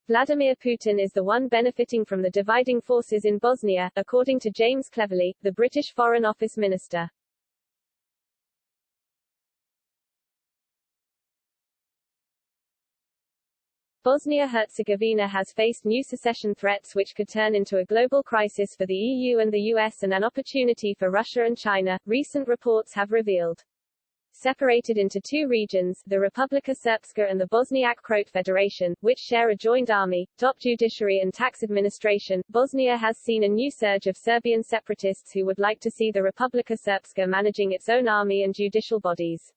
Vladimir Putin is the one benefiting from the dividing forces in Bosnia, according to James Cleverly, the British Foreign Office Minister. Bosnia-Herzegovina has faced new secession threats which could turn into a global crisis for the EU and the US and an opportunity for Russia and China, recent reports have revealed. Separated into two regions, the Republika Srpska and the Bosniak Croat Federation, which share a joint army, judiciary and tax administration, Bosnia has seen a new surge of Serbian separatists who would like to see the Republika Srpska managing its own army and judicial bodies.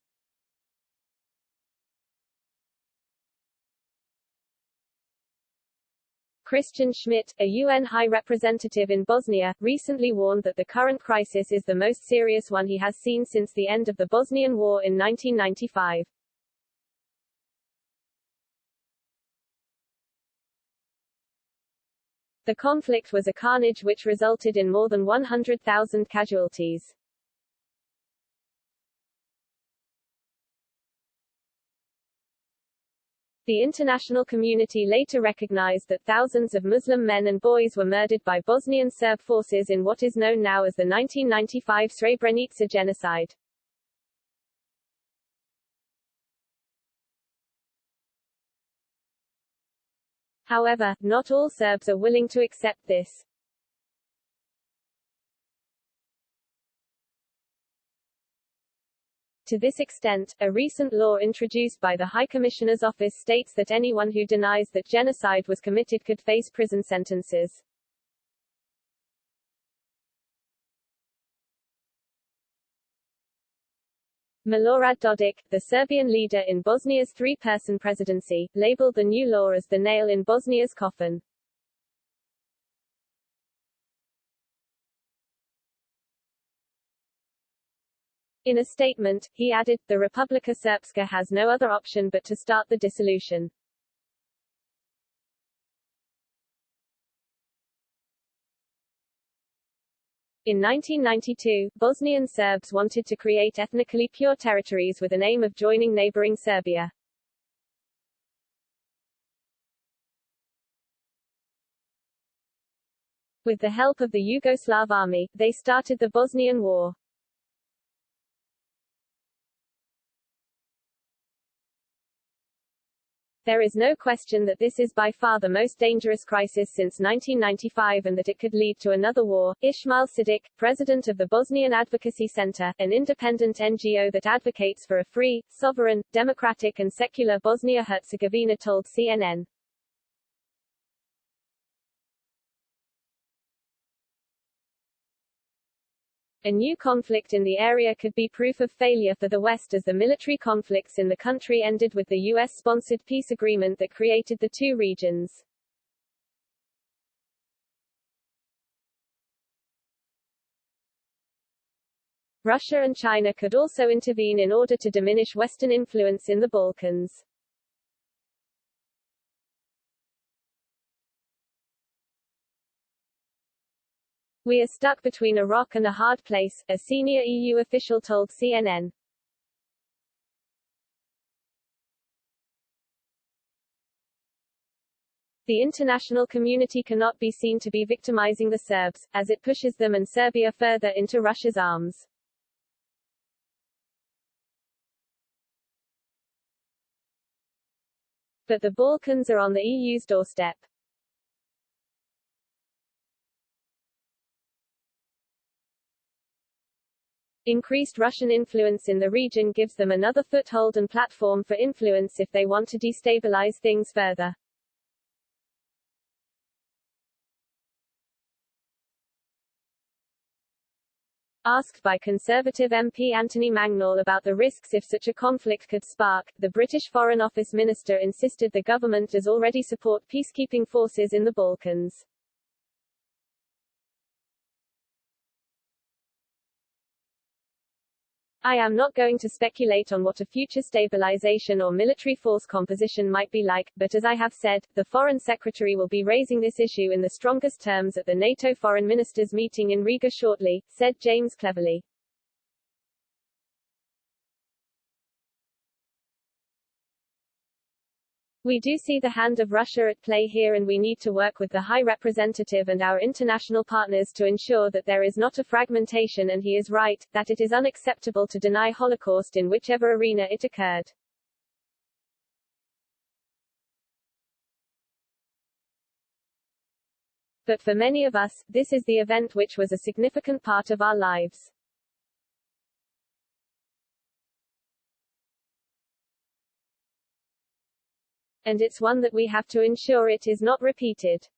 Christian Schmidt, a UN High Representative in Bosnia, recently warned that the current crisis is the most serious one he has seen since the end of the Bosnian War in 1995. The conflict was a carnage which resulted in more than 100,000 casualties. The international community later recognized that thousands of Muslim men and boys were murdered by Bosnian Serb forces in what is known now as the 1995 Srebrenica genocide. However, not all Serbs are willing to accept this. To this extent, a recent law introduced by the High Commissioner's Office states that anyone who denies that genocide was committed could face prison sentences. Milorad Dodik, the Serbian leader in Bosnia's three-person presidency, labeled the new law as the nail in Bosnia's coffin. In a statement, he added, "The Republika Srpska has no other option but to start the dissolution." In 1992, Bosnian Serbs wanted to create ethnically pure territories with an aim of joining neighboring Serbia. With the help of the Yugoslav army, they started the Bosnian War. There is no question that this is by far the most dangerous crisis since 1995 and that it could lead to another war. Ismail Sidic, president of the Bosnian Advocacy Center, an independent NGO that advocates for a free, sovereign, democratic and secular Bosnia-Herzegovina, told CNN. A new conflict in the area could be proof of failure for the West as the military conflicts in the country ended with the US-sponsored peace agreement that created the two regions. Russia and China could also intervene in order to diminish Western influence in the Balkans. "We are stuck between a rock and a hard place," a senior EU official told CNN. The international community cannot be seen to be victimizing the Serbs, as it pushes them and Serbia further into Russia's arms. But the Balkans are on the EU's doorstep. Increased Russian influence in the region gives them another foothold and platform for influence if they want to destabilize things further. Asked by Conservative MP Anthony Mangnall about the risks if such a conflict could spark, the British Foreign Office Minister insisted the government does already support peacekeeping forces in the Balkans. "I am not going to speculate on what a future stabilization or military force composition might be like, but as I have said, the Foreign Secretary will be raising this issue in the strongest terms at the NATO Foreign Ministers meeting in Riga shortly," said James Cleverly. We do see the hand of Russia at play here, and we need to work with the High Representative and our international partners to ensure that there is not a fragmentation, and he is right, that it is unacceptable to deny Holocaust in whichever arena it occurred. But for many of us, this is the event which was a significant part of our lives. And it's one that we have to ensure it is not repeated.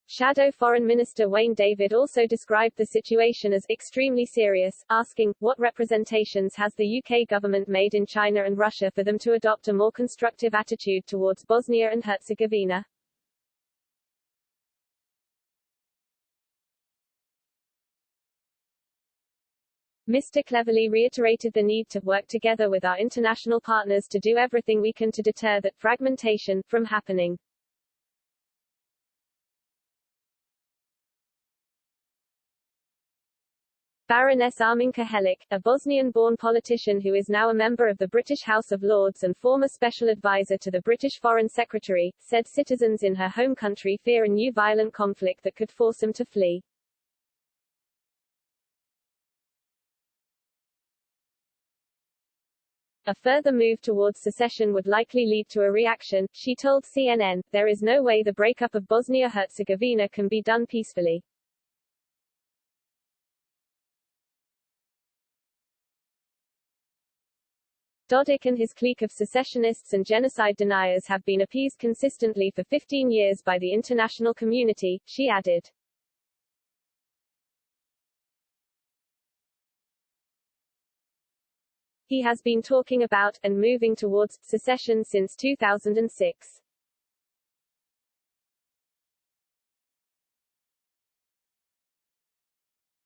Shadow Foreign Minister Wayne David also described the situation as extremely serious, asking, what representations has the UK government made in China and Russia for them to adopt a more constructive attitude towards Bosnia and Herzegovina? Mr. Cleverly reiterated the need to work together with our international partners to do everything we can to deter that fragmentation from happening. Baroness Arminka Helik, a Bosnian-born politician who is now a member of the British House of Lords and former special advisor to the British Foreign Secretary, said citizens in her home country fear a new violent conflict that could force them to flee. A further move towards secession would likely lead to a reaction, she told CNN. There is no way the breakup of Bosnia-Herzegovina can be done peacefully. Dodik and his clique of secessionists and genocide deniers have been appeased consistently for 15 years by the international community, she added. He has been talking about, and moving towards, secession since 2006.